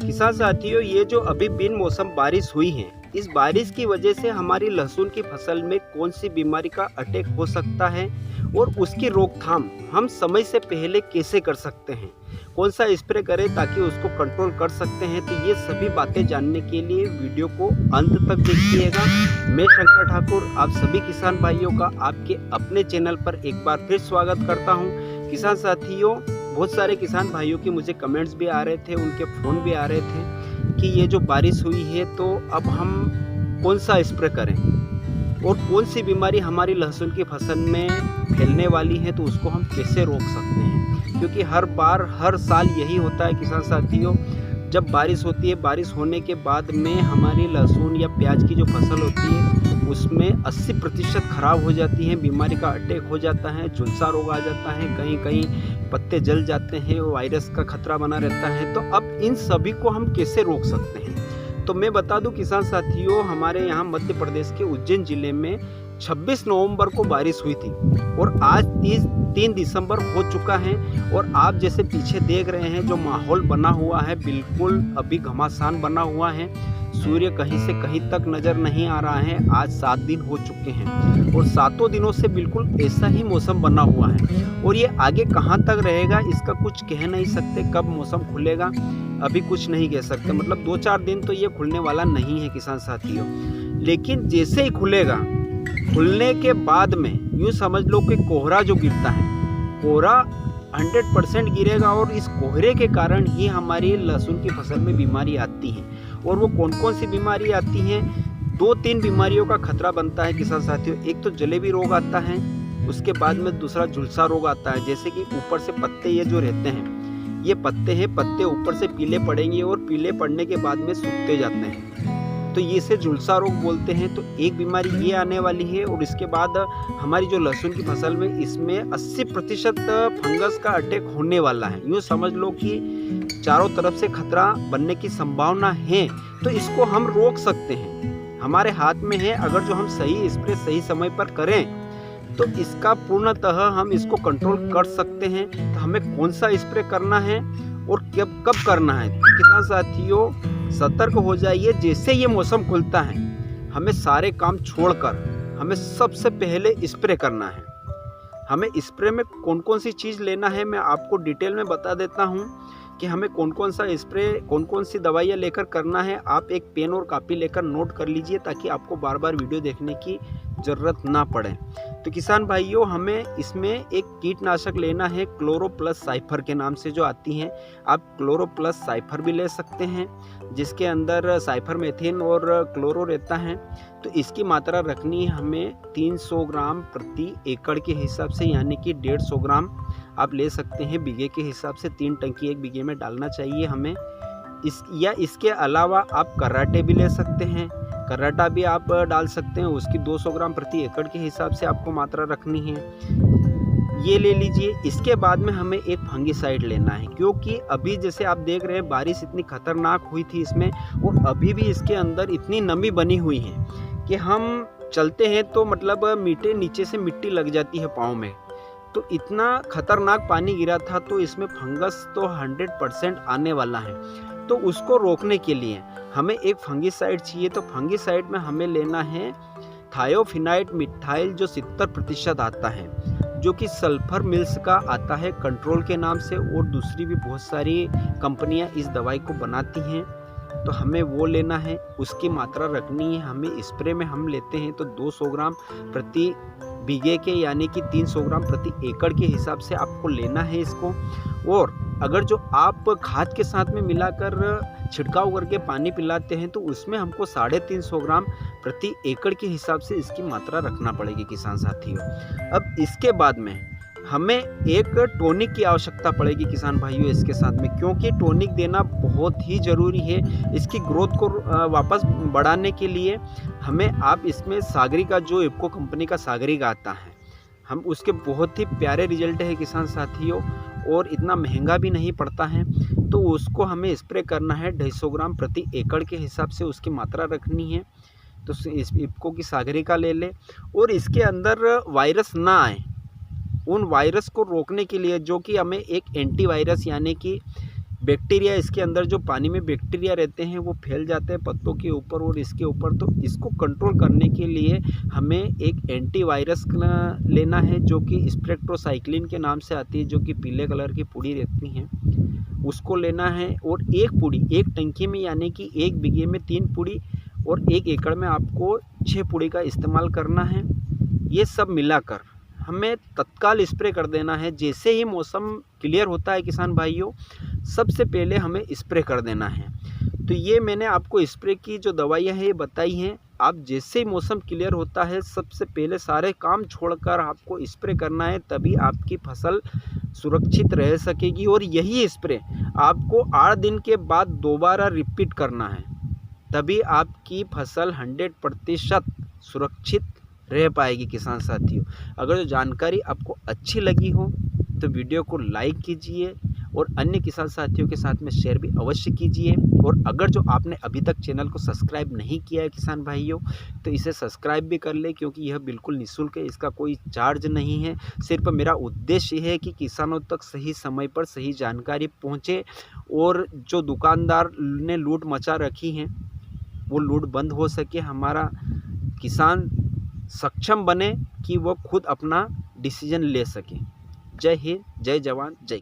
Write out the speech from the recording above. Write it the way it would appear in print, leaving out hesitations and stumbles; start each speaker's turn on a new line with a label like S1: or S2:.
S1: किसान साथियों, ये जो अभी बिन मौसम बारिश हुई है, इस बारिश की वजह से हमारी लहसुन की फसल में कौन सी बीमारी का अटैक हो सकता है और उसकी रोकथाम हम समय से पहले कैसे कर सकते हैं, कौन सा स्प्रे करें ताकि उसको कंट्रोल कर सकते हैं। तो ये सभी बातें जानने के लिए वीडियो को अंत तक देखिएगा। मैं शंकर ठाकुर आप सभी किसान भाइयों का आपके अपने चैनल पर एक बार फिर स्वागत करता हूं। किसान साथियों, बहुत सारे किसान भाइयों के मुझे कमेंट्स भी आ रहे थे, उनके फ़ोन भी आ रहे थे कि ये जो बारिश हुई है तो अब हम कौन सा स्प्रे करें और कौन सी बीमारी हमारी लहसुन की फसल में फैलने वाली है, तो उसको हम कैसे रोक सकते हैं। क्योंकि हर साल यही होता है किसान साथियों, जब बारिश होती है, बारिश होने के बाद में हमारी लहसुन या प्याज की जो फसल होती है उसमें 80% ख़राब हो जाती है, बीमारी का अटैक हो जाता है, झुलसा रोग आ जाता है, कहीं कहीं पत्ते जल जाते हैं, वायरस का खतरा बना रहता है। तो अब इन सभी को हम कैसे रोक सकते हैं, तो मैं बता दूं किसान साथियों, हमारे यहाँ मध्य प्रदेश के उज्जैन जिले में 26 नवंबर को बारिश हुई थी और आज 3 दिसंबर हो चुका है। और आप जैसे पीछे देख रहे हैं जो माहौल बना हुआ है, बिल्कुल अभी घमासान बना हुआ है, सूर्य कहीं से कहीं तक नज़र नहीं आ रहा है। आज 7 दिन हो चुके हैं और 7 दिनों से बिल्कुल ऐसा ही मौसम बना हुआ है और ये आगे कहाँ तक रहेगा इसका कुछ कह नहीं सकते। कब मौसम खुलेगा अभी कुछ नहीं कह सकते, मतलब 2-4 दिन तो ये खुलने वाला नहीं है किसान साथियों। लेकिन जैसे ही खुलेगा, खुलने के बाद में यूँ समझ लो कि कोहरा जो गिरता है, कोहरा 100% गिरेगा और इस कोहरे के कारण ही हमारी लहसुन की फसल में बीमारी आती है। और वो कौन कौन सी बीमारी आती हैं, 2-3 बीमारियों का खतरा बनता है किसान साथियों। एक तो जलेबी रोग आता है, उसके बाद में दूसरा झुलसा रोग आता है। जैसे कि ऊपर से पत्ते ये जो रहते हैं, ये पत्ते हैं, पत्ते ऊपर से पीले पड़ेंगे और पीले पड़ने के बाद में सूखते जाते हैं, तो ये से झुलसा रोग बोलते हैं। तो एक बीमारी ये आने वाली है और इसके बाद हमारी जो लहसुन की फसल में इसमें 80% फंगस का अटैक होने वाला है। यूँ समझ लो कि चारों तरफ से खतरा बनने की संभावना है। तो इसको हम रोक सकते हैं, हमारे हाथ में है। अगर जो हम सही स्प्रे सही समय पर करें तो इसका पूर्णतः हम इसको कंट्रोल कर सकते हैं। तो हमें कौन सा स्प्रे करना है और कब करना है, किसान साथियों सतर्क हो जाइए। जैसे ये मौसम खुलता है, हमें सारे काम छोड़कर हमें सबसे पहले स्प्रे करना है। हमें स्प्रे में कौन कौन सी चीज़ लेना है मैं आपको डिटेल में बता देता हूँ कि हमें कौन कौन सा स्प्रे, कौन कौन सी दवाइयाँ लेकर करना है। आप एक पेन और कापी लेकर नोट कर लीजिए ताकि आपको बार बार वीडियो देखने की ज़रूरत ना पड़े। तो किसान भाइयों, हमें इसमें एक कीटनाशक लेना है, क्लोरो प्लस साइफर के नाम से जो आती हैं। आप क्लोरो प्लस साइफर भी ले सकते हैं, जिसके अंदर साइफर मेथिन और क्लोरो रहता है। तो इसकी मात्रा रखनी है हमें 300 ग्राम प्रति एकड़ के हिसाब से, यानी कि 150 ग्राम आप ले सकते हैं। बीघे के हिसाब से 3 टंकी एक बीघे में डालना चाहिए हमें। इसके अलावा आप कराटे भी ले सकते हैं, कराटा भी आप डाल सकते हैं, उसकी 200 ग्राम प्रति एकड़ के हिसाब से आपको मात्रा रखनी है, ये ले लीजिए। इसके बाद में हमें एक फंगिसाइड लेना है, क्योंकि अभी जैसे आप देख रहे हैं बारिश इतनी खतरनाक हुई थी इसमें, और अभी भी इसके अंदर इतनी नमी बनी हुई है कि हम चलते हैं तो मतलब नीचे से मिट्टी लग जाती है पाँव में। तो इतना खतरनाक पानी गिरा था, तो इसमें फंगस तो 100% आने वाला है। तो उसको रोकने के लिए हमें एक फंगिसाइड चाहिए। तो फंगिसाइड में हमें लेना है थायोफिनाइट मिथाइल, जो 70% आता है, जो कि सल्फर मिल्स का आता है कंट्रोल के नाम से, और दूसरी भी बहुत सारी कंपनियां इस दवाई को बनाती हैं। तो हमें वो लेना है, उसकी मात्रा रखनी है हमें। स्प्रे में हम लेते हैं तो 200 ग्राम प्रति बीघे के, यानी कि 300 ग्राम प्रति एकड़ के हिसाब से आपको लेना है इसको। और अगर जो आप खाद के साथ में मिलाकर छिड़काव करके पानी पिलाते हैं तो उसमें हमको 350 ग्राम प्रति एकड़ के हिसाब से इसकी मात्रा रखना पड़ेगी किसान साथियों। अब इसके बाद में हमें एक टॉनिक की आवश्यकता पड़ेगी किसान भाइयों इसके साथ में, क्योंकि टॉनिक देना बहुत ही ज़रूरी है इसकी ग्रोथ को वापस बढ़ाने के लिए। हमें आप इसमें सागरिका, जो इफको कंपनी का सागरिका आता है, हम उसके बहुत ही प्यारे रिजल्ट है किसान साथियों, और इतना महंगा भी नहीं पड़ता है। तो उसको हमें स्प्रे करना है 250 ग्राम प्रति एकड़ के हिसाब से उसकी मात्रा रखनी है। तो इस इफको की सागरिका ले लें, और इसके अंदर वायरस ना आए, उन वायरस को रोकने के लिए जो कि हमें एक एंटीवायरस यानी कि बैक्टीरिया इसके अंदर जो पानी में बैक्टीरिया रहते हैं वो फैल जाते हैं पत्तों के ऊपर और इसके ऊपर। तो इसको कंट्रोल करने के लिए हमें एक एंटीवायरस लेना है जो कि स्प्रेक्ट्रोसाइक्लिन के नाम से आती है, जो कि पीले कलर की पुड़ी रहती हैं, उसको लेना है। और एक पुड़ी एक टंकी में, यानी कि 1 बीघे में 3 पुड़ी और 1 एकड़ में आपको 6 पुड़ी का इस्तेमाल करना है। ये सब मिलाकर हमें तत्काल स्प्रे कर देना है। जैसे ही मौसम क्लियर होता है किसान भाइयों, सबसे पहले हमें स्प्रे कर देना है। तो ये मैंने आपको स्प्रे की जो दवाइयाँ हैं ये बताई हैं। आप जैसे ही मौसम क्लियर होता है सबसे पहले सारे काम छोड़कर आपको स्प्रे करना है, तभी आपकी फसल सुरक्षित रह सकेगी। और यही स्प्रे आपको 8 दिन के बाद दोबारा रिपीट करना है, तभी आपकी फसल 100% सुरक्षित रह पाएगी। किसान साथियों, अगर जो जानकारी आपको अच्छी लगी हो तो वीडियो को लाइक कीजिए और अन्य किसान साथियों के साथ में शेयर भी अवश्य कीजिए। और अगर जो आपने अभी तक चैनल को सब्सक्राइब नहीं किया है किसान भाइयों, तो इसे सब्सक्राइब भी कर ले, क्योंकि यह बिल्कुल निःशुल्क है, इसका कोई चार्ज नहीं है। सिर्फ मेरा उद्देश्य है कि किसानों तक सही समय पर सही जानकारी पहुँचे और जो दुकानदार ने लूट मचा रखी है वो लूट बंद हो सके, हमारा किसान सक्षम बने कि वो खुद अपना डिसीजन ले सके। जय हिंद, जय जवान, जय